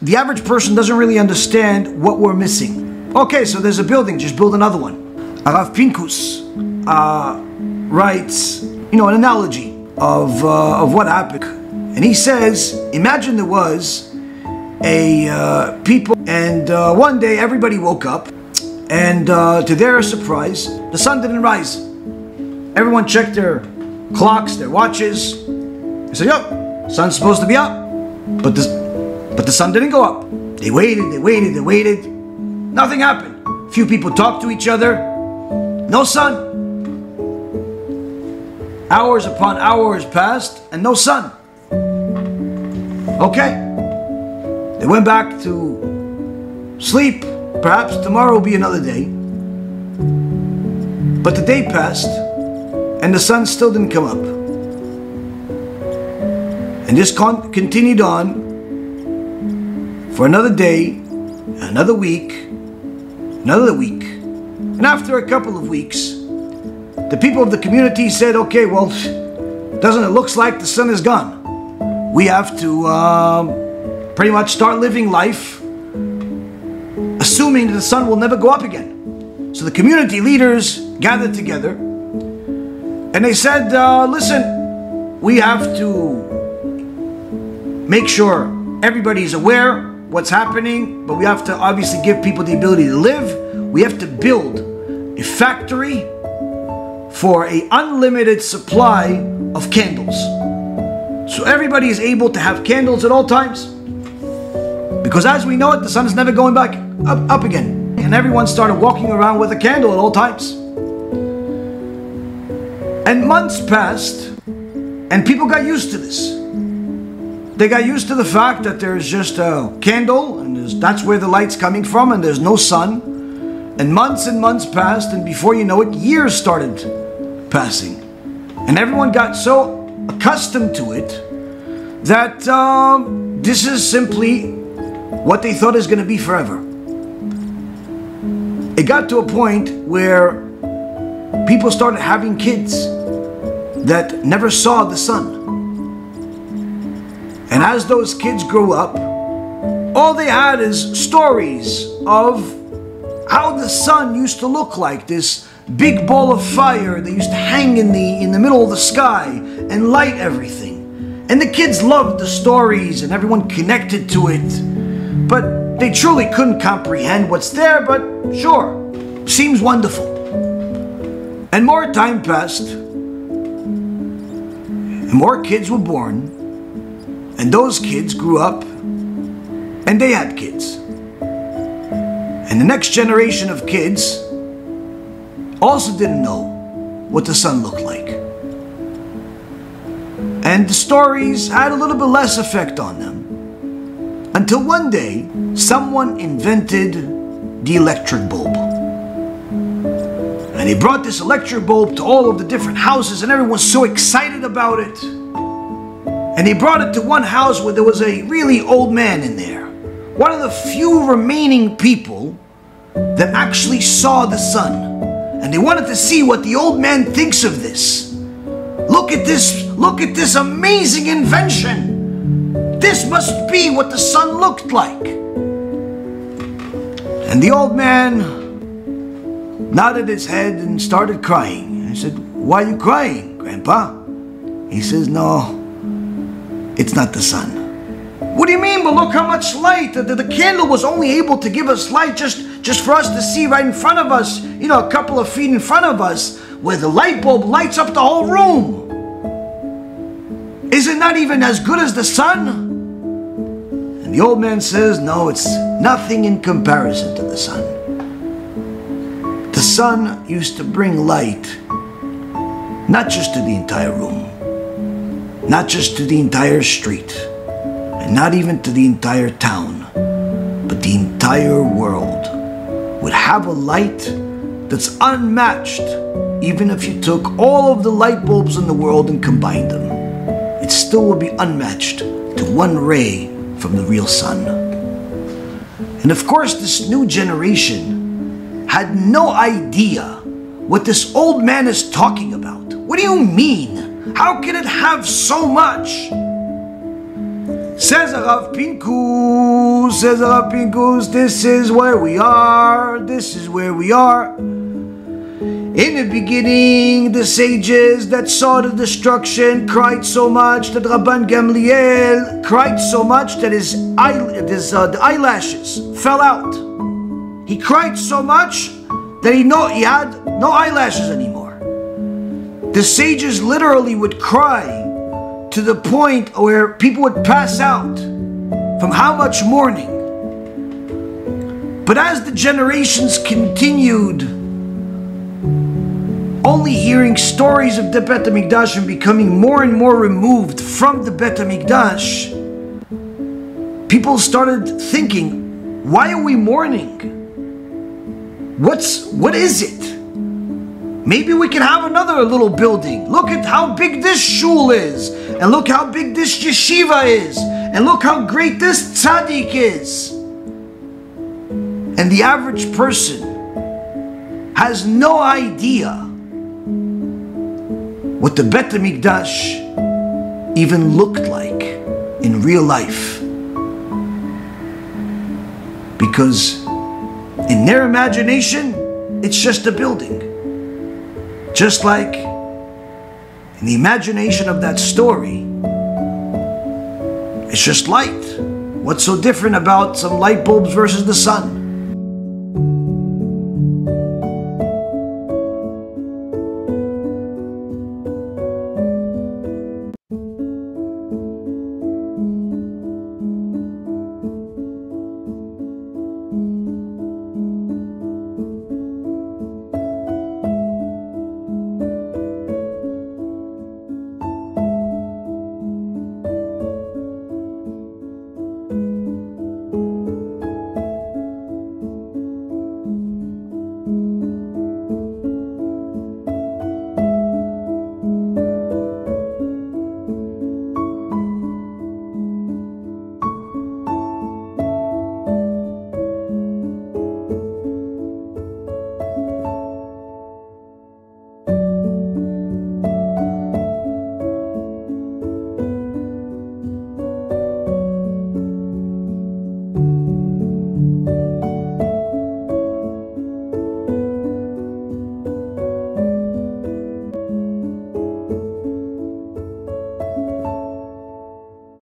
the average person doesn't really understand what we're missing. Okay, so there's a building, just build another one. Pinkos writes, an analogy of what happened. And he says, imagine there was a people, and one day everybody woke up, and to their surprise, the sun didn't rise. Everyone checked their clocks, their watches. They said, "Yo, sun's supposed to be up," but the sun didn't go up. They waited. Nothing happened. A few people talked to each other. No sun. Hours upon hours passed, and no sun. Okay. They went back to sleep. Perhaps tomorrow will be another day. But the day passed, and the sun still didn't come up. And this continued on for another day, another week. And after a couple of weeks, the people of the community said, okay, well, doesn't it look like the sun is gone? We have to pretty much start living life assuming that the sun will never go up again. So the community leaders gathered together and they said, listen, we have to make sure everybody's aware what's happening, but we have to obviously give people the ability to live. We have to build a factory for an unlimited supply of candles. So everybody is able to have candles at all times. Because as we know it, the sun is never going back up again. And everyone started walking around with a candle at all times. And months passed, and people got used to this. They got used to the fact that there's just a candle, and that's where the light's coming from, and there's no sun. And months passed, and before you know it, years started passing. And everyone got so accustomed to it that this is simply what they thought is going to be forever. It got to a point where people started having kids that never saw the sun. And as those kids grew up, all they had is stories of how the sun used to look like, this big ball of fire that used to hang in the middle of the sky and light everything. And the kids loved the stories and everyone connected to it. But they truly couldn't comprehend what's there, but sure, seems wonderful. And more time passed, and more kids were born, and those kids grew up, and they had kids. And the next generation of kids also didn't know what the sun looked like. And the stories had a little bit less effect on them. Until one day, someone invented the electric bulb. And they brought this electric bulb to all of the different houses, and everyone was so excited about it. And they brought it to one house where there was a really old man in there. One of the few remaining people that actually saw the sun. And they wanted to see what the old man thinks of this. Look at this amazing invention. This must be what the sun looked like. And the old man nodded his head and started crying. I said, "Why are you crying, Grandpa?" He says, "No, it's not the sun." "What do you mean? But look how much light. The candle was only able to give us light just for us to see right in front of us, a couple of feet in front of us, where the light bulb lights up the whole room. Is it not even as good as the sun?" And the old man says, "No, it's nothing in comparison to the sun. The sun used to bring light, not just to the entire room, not just to the entire street, and not even to the entire town, but the entire world would have a light that's unmatched. Even if you took all of the light bulbs in the world and combined them, it still would be unmatched to one ray from the real sun." And of course, this new generation had no idea what this old man is talking about. "What do you mean? How can it have so much?" Says Rav Pינקוס, this is where we are, this is where we are. In the beginning, the sages that saw the destruction cried so much that Rabban Gamliel cried so much that the eyelashes fell out. He cried so much that he had no eyelashes anymore. The sages literally would cry to the point where people would pass out from how much mourning. But as the generations continued, only hearing stories of the Bet HaMikdash and becoming more and more removed from the Bet HaMikdash, people started thinking, why are we mourning? What is it? Maybe we can have another little building. Look at how big this shul is, and look how big this yeshiva is, and look how great this tzaddik is. And the average person has no idea what the Bet HaMikdash even looked like in real life. Because in their imagination, it's just a building. Just like in the imagination of that story, it's just light. What's so different about some light bulbs versus the sun?